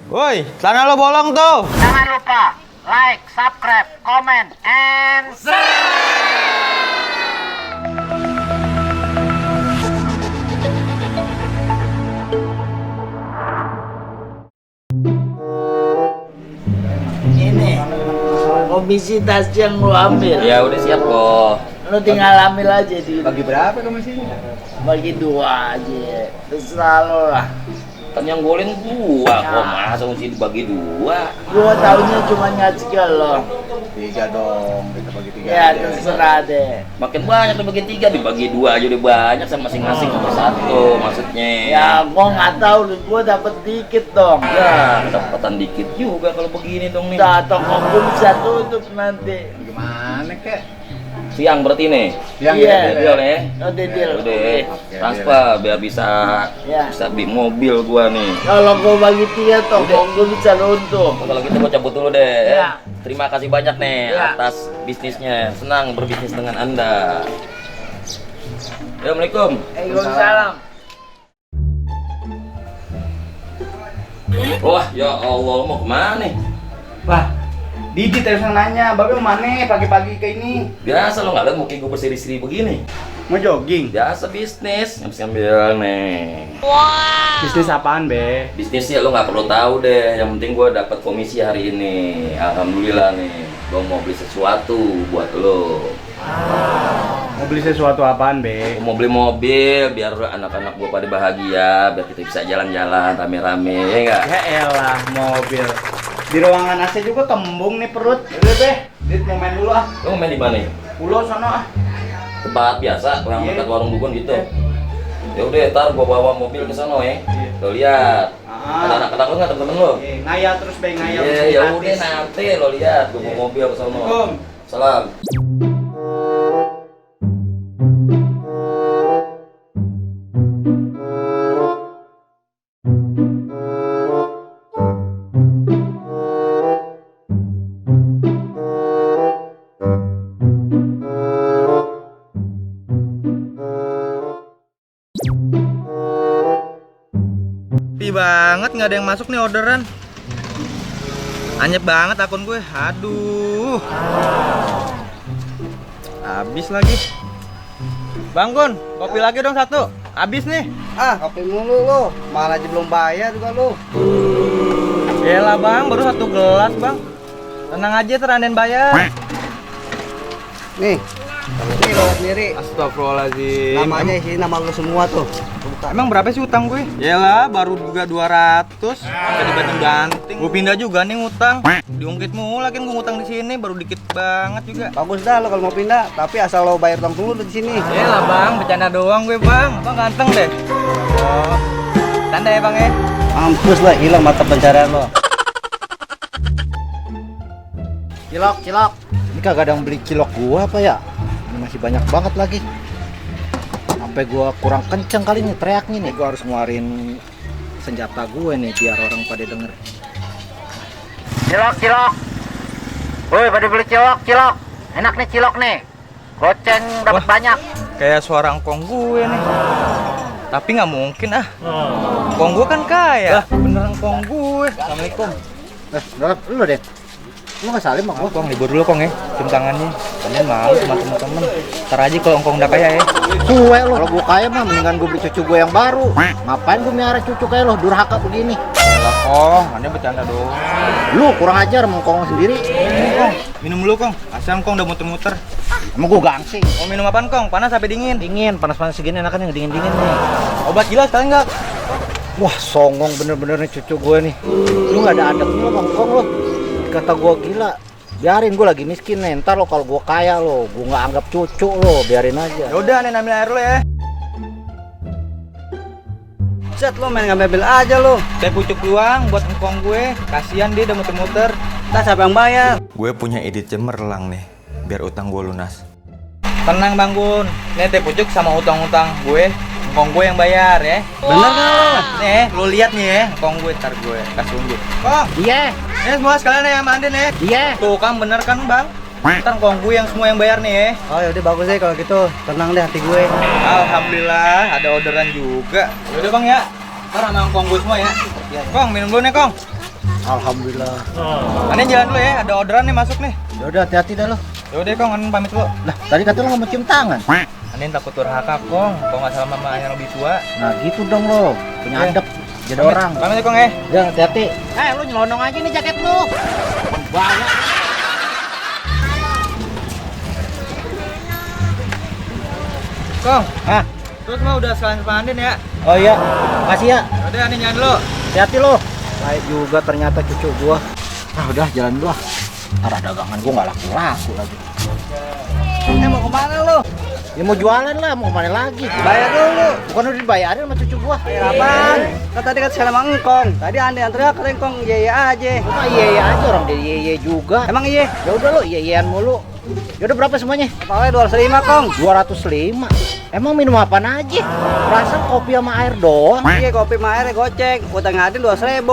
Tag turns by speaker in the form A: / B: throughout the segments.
A: Woi, sana lo bolong tuh.
B: Jangan lupa like, subscribe, comment, and
C: Ini komisi tas yang lu ambil.
D: Ya udah siap kok.
C: Lu tinggal ambil aja di
A: Bagi berapa komisinya?
C: bagi 2 aja. Terserah lu lah.
D: Kan yang golin gua kok, masa mesti dibagi 2.
C: Gua taunya cuma ngasih ke lo.
A: 3 dong, kita bagi 3
C: Ya terserah deh.
D: Makin banyak dibagi 3, dibagi 2 aja udah banyak sama masing-masing sama satu maksudnya.
C: Ya gua nggak tahu, gua dapet dikit dong.
D: Ya, kedapatan dikit juga kalau begini dong nih.
C: Udah toko gua bisa tutup nanti.
A: Gimana kek?
D: Siang berarti nih.
A: Yang
C: Iya.
D: Deal ya.
C: Udah deal.
D: Udah transfer biar bisa
C: Ya.
D: beli mobil gua nih.
C: Kalau gua bagi 3 toko gua bisa runtuh.
D: Kalau gitu gua cabut dulu deh.
C: Ya.
D: Terima kasih banyak nih
C: Ya.
D: atas bisnisnya. Senang berbisnis dengan Anda. Assalamualaikum.
C: Waalaikumsalam.
D: Wah, ya Allah, lu mau kemana nih?
A: Wah, Didi terus nanya, Babe mau mana pagi-pagi ke ini?
D: Biasa lo nggak liat muka gue berseri-seri begini.
A: Mau jogging?
D: Biasa bisnis, ngambil nih.
A: Bisnis apaan, Be?
D: Bisnisnya lo nggak perlu tahu deh. Yang penting gue dapat komisi hari ini. Alhamdulillah nih. Gue mau beli sesuatu buat lo.
A: Mau beli sesuatu apaan, Be?
D: Gua mau beli mobil biar anak-anak gue pada bahagia, biar kita bisa jalan-jalan rame-rame, ya nggak?
A: Ya elah, mobil. Di ruangan AC juga kembung nih perut. Udah, Be. Dit mau main dulu ah.
D: Lo mau main di mana?
A: Pulau sana ah.
D: Tempat biasa, orang
A: Iya.
D: dekat warung dukun gitu. Ya udah, ntar gua bawa mobil ke sana ya. Lo lihat.
A: Ah.
D: Ada anak-anak lo nggak temen-temen lo?
A: Ngayal terus, Be, ngayal.
D: Iya, ya udah nanti lo lihat, gua bawa mobil ke sana.
A: Assalamualaikum.
D: Salam.
A: Sepi banget, nggak ada yang masuk nih orderan. Anyep banget akun gue. Aduh. Habis lagi. Bang Gun, kopi lagi dong satu. Habis nih.
E: Ah, kopi mulu lu. Malah aja belum bayar juga lu.
A: Yalah bang, baru 1 gelas bang. Tenang aja, teranden bayar.
E: Nih. Ini lo sendiri.
A: Astagfirullahaladzim.
E: Namanya isi nama lu semua tuh. Buka.
A: Emang berapa sih utang gue? Yalah, baru juga 200. Jadi banting-banting. Gue pindah juga nih ngutang. Diungkit mulu, lagi gue ngutang di sini baru dikit banget juga.
E: Bagus dah lo kalau mau pindah, tapi asal lo bayar utang dulu di sini.
A: Yalah bang, bercanda doang gue bang. Bang ganteng deh. Oh, tanda ya bang ya.
E: Mampus lah, hilang mata pencarian lo. Cilok, cilok. Ini kagak ada yang beli cilok gua apa ya? Ini masih banyak banget lagi. Sampai gua kurang kenceng kali nih teriaknya nih. Gua harus ngeluarin senjata gue nih biar orang pada denger.
B: cilok, cilok. Woi, pada beli cilok, cilok. Enak nih cilok nih. Goceng dapat
A: Wah.
B: banyak.
A: Kayak suara engkong gue nih. Tapi nggak mungkin ah. Engkong gue kan kaya. Beneran engkong gue. Assalamualaikum.
E: Udah, lu deh. Lu nggak salim sama gua?
A: Kong libur dulu kong ya. Cium tangannya. Kalian malu sama temen-temen. Ntar aja kalau engkong udah kaya ya.
E: Suwe lo, kalau gua kaya mah mendingan gua beli cucu gua yang baru. Ngapain gua miara cucu kayak lo, durhaka begini?
A: Yalah kong, aneh bercanda doang.
E: Lu kurang ajar mengkong sendiri.
A: Kong, minum dulu kong. Asam kong udah muter-muter.
E: Emang gua gangsing.
A: Mau minum apaan kong? Panas sampai dingin?
E: Dingin, panas-panas segini enakan yang dingin-dingin nih.
A: Obat gila sekali nggak?
E: Wah, songong bener-bener nih cucu gue nih. Lu nggak ada adab lu mengkong lo. Kata gua gila. Biarin, gua lagi miskin nih. Ntar lo kalau gua kaya lo, gua nggak anggap cucu lo. Biarin aja.
A: Ya udah, aneh ambil air dulu ya.
E: Set lo main ngambil aja lo.
A: Teh pucuk doang buat engkong gue. Kasihan dia udah muter-muter.
E: Kita siapa yang bayar?
F: Gue punya ide cemerlang nih, biar utang gue lunas.
A: Tenang Bang Gun, nih teh pucuk sama utang-utang gue, engkong gue yang bayar ya.
E: Bener nggak lo?
A: Nih, lu lihat nih ya, engkong gue ntar gue kasih unjuk. Kong,
E: Iya,
A: ini semua sekalian ya sama Andin ya.
E: iya.
A: Tuh kan bener kan Bang? Ntar engkong gue yang semua yang bayar nih ya.
E: Oh yaudah bagus deh kalau gitu. Tenang deh hati gue.
A: Alhamdulillah, ada orderan juga. Yaudah Bang ya, ntar sama engkong gue semua ya. Kong, minum dulu nih Kong.
E: Alhamdulillah.
A: Anin jalan dulu ya, ada orderan nih masuk nih.
E: Ya udah hati-hati dah lo.
A: Yaudah Kong, Anin pamit dulu.
E: Lah, tadi kata lo nggak mau cium tangan.
A: Anin takut durhaka Kong, kalau nggak salah mama yang lebih tua.
E: Nah gitu dong lo, punya
A: Oke.
E: adab jadi
A: Pamit.
E: orang.
A: Pamit ya Kong ya.
E: Ya hati-hati. Lo nyelonong aja nih jaket lo. Banyak.
A: Kong,
E: Hah?
A: terus mah udah sekalian sama Anin ya.
E: Oh iya, makasih ya.
A: Udah Anin jalan dulu.
E: Hati-hati lo. Baik juga ternyata cucu gua. Nah udah jalan dulu ah. Ntar dagangan gua nggak laku-laku lagi.
A: Mau kemana lo?
E: Ya mau jualan lah, mau kemana lagi?
A: Bayar dulu.
E: Bukan udah dibayarin sama cucu gua.
A: Bayar apaan? Kan tadi kan sama Engkong. Tadi Anin yang teriak katanya Engkong iya aja.
E: Cuma iya aja orang dia iya juga.
A: Emang iya?
E: Ya udah lo iya-iyan mulu. Ya udah berapa semuanya?
A: Totalnya 205 Kong.
E: 205. Emang minum apaan aja? Perasaan kopi sama air doang.
A: Iya kopi sama airnya goceng. Utang Adin 200.000.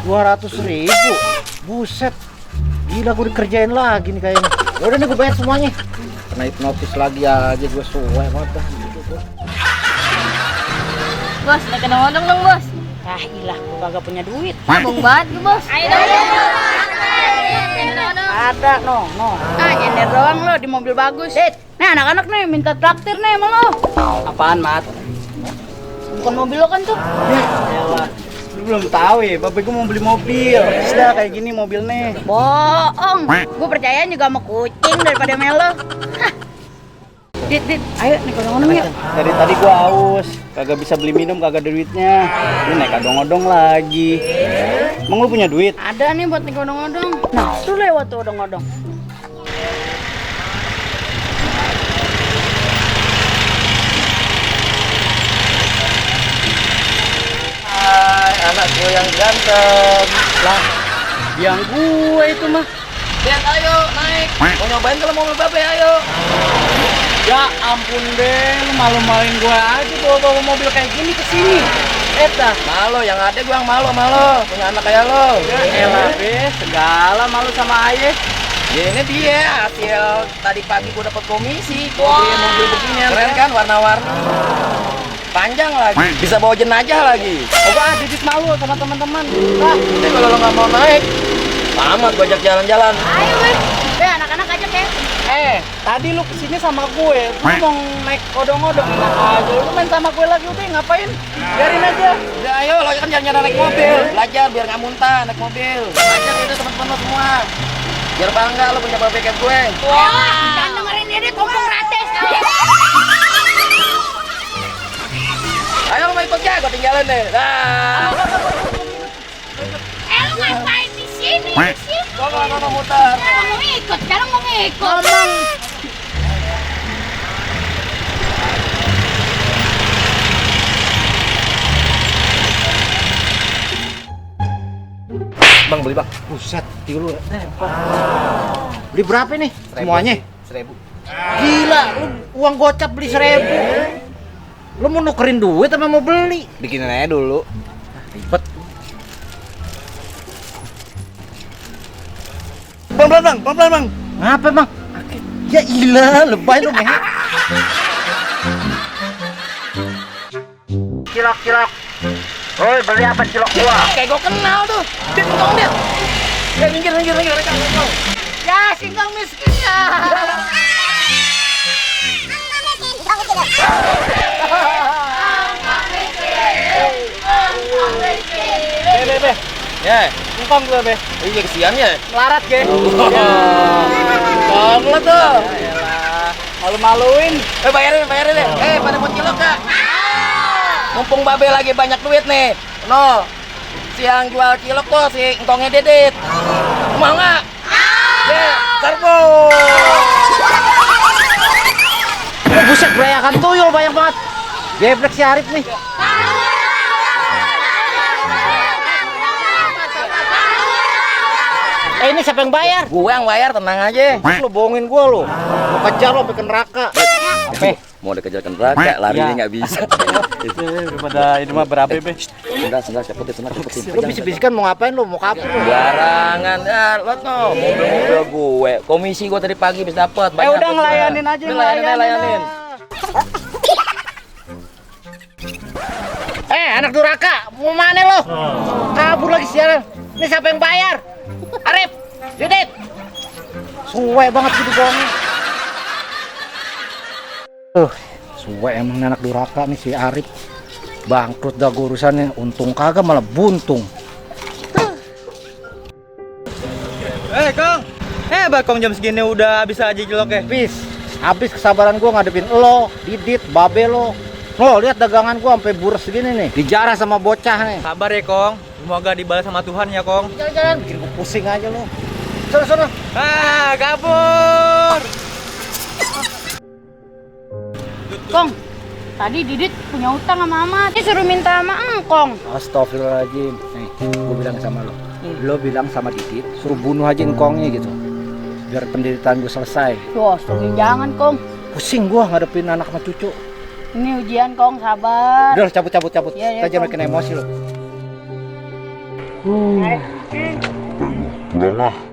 E: 200.000. Buset. Gila gue dikerjain lagi nih kayaknya. Ya udah nih gue bayar semuanya. Kena hipnotis lagi aja gue suwe banget dah.
G: Bos, naik odong dong bos.
H: Ah ilah, gua kagak punya duit.
G: Nabung banget gue bos. Ayo dong.
H: Ada, no. Ah, nyender doang lo di mobil bagus. Nih anak-anak nih minta traktir nih sama lo.
A: Apaan, Mat?
H: Bukan mobil lo kan tuh.
A: Lu belum tahu ya, bapak gue mau beli mobil. Sudah kayak gini mobilnya.
H: Bohong. Gua percaya juga sama kucing daripada sama lo. Hah. Dit, ayo nih kodong-kodong yuk.
A: Dari tadi gua haus, kagak bisa beli minum, kagak ada duitnya. Lu naik odong-odong lagi. Emang lu punya duit?
H: Ada nih buat nih kodong-kodong. Nah, tuh lewat tuh odong-odong.
A: Hai, anak gue yang ganteng. Lah, yang gue itu mah.
D: Den, ayo naik. Mau nyobain kalau mobil babe, ayo.
A: Ya ampun deh, lu malu-maluin gue aja bawa mobil kayak gini ke sini. Eta,
D: Malu, yang ada gua yang malu sama lo. Punya anak kayak lo.
A: ya elah be, segala malu sama ayah.
D: Ya ini dia hasil tadi pagi gua dapat komisi. Gua beli mobil beginian. Keren kan, warna-warni. Panjang lagi, bisa bawa jenazah lagi.
A: Coba Didit malu sama teman-teman.
D: Nah, ini kalau lo nggak mau naik, amat gua ajak jalan-jalan.
H: Ayo, weh. Anak-anak ajak ya.
A: Tadi lu kesini sama gue, lu mau naik odong-odong enak aja. Lu main sama gue lagi udah ngapain? Biarin aja.
D: Udah ayo, lo kan jalan-jalan naik mobil. Belajar biar nggak muntah naik mobil. Belajar itu teman-teman lo semua. Biar bangga lo punya babe kayak gue.
H: Wah, jangan dengerin dia ngomong gratis.
D: Ayo lo mau ikut ya, gua tinggalin deh. Dah.
H: Lu ngapain di sini? Di sini.
D: Gua muter.
H: Sekarang mau ikut, sekarang mau ngikut. Ngomong.
E: Bang beli bang. Buset, tilu. Beli berapa nih? Semuanya?
A: 1.000.
E: Gila, lu uang gocap beli 1.000. Lu mau nukerin duit apa mau beli?
A: Bikinin aja dulu.
E: Ribet.
A: Pelan-pelan bang.
E: Ngapa bang? Ya ilah, lebay lu meh.
B: Cilok. Woi, beli apa cilok gua?
D: Kayak gua kenal tuh. Dit, tolong dit. Ya minggir.
H: Ya, singkong miskin ya.
A: Be. Ya, ngkong gue be.
D: Iya kesian ya.
A: Melarat ge.
D: Tolong lo tuh.
A: Malu-maluin.
D: Bayarin deh. Pada mau cilok gak? Mumpung babe lagi banyak duit nih. No. Si yang jual cilok tuh si engkongnya Dedit. Mau nggak? Serbu.
E: Oh, buset, berayakan tuyul banyak banget. Geblek si Arif nih. Ini siapa yang bayar?
D: Gue yang bayar, tenang aja.
E: Lu bohongin gua lu. Lu kejar lu sampai ke neraka. Apa?
D: Mau dikejar ke neraka, larinya nggak bisa.
A: Daripada ini mah berabe be.
D: Sendal, cepetin.
E: Lu bisik-bisikan mau ngapain lu? Mau kabur lu?
D: Barangan, lo tuh mobil gue. Komisi gue tadi pagi bisa dapat.
A: Udah ngelayanin aja,
D: Ngelayanin.
E: Anak duraka, mau mana lo? Kabur lagi siaran.
B: Ini siapa yang bayar? Arif, Didit.
E: Suwe banget gitu gongnya. Suwe emang anak durhaka nih si Arif. Bangkrut dah gua urusannya. Untung kagak malah buntung.
A: Kong. Hebat Kong, jam segini udah bisa aja ciloknya.
E: Habis kesabaran gua ngadepin lo, Didit, babe lo. Lo lihat dagangan gua sampai bures segini nih. Dijarah sama bocah nih.
A: Sabar ya Kong, semoga dibalas sama Tuhan ya Kong.
E: Jalan-jalan bikin gua pusing aja lo. Sono.
A: Kabur.
H: Kong, tadi Didit punya utang sama Amat. Dia suruh minta sama Engkong.
E: Astagfirullahaladzim. Nih, gua bilang sama lo. Lo bilang sama Didit, suruh bunuh aja engkongnya gitu. Biar penderitaan gue selesai.
H: Tuh, jangan Kong.
E: Pusing gua ngadepin anak sama cucu.
H: Ini ujian Kong, sabar.
E: Udah cabut.
H: Iya,
E: Kita jangan
H: Kong.
E: bikin emosi lo.
C: Pulang ah.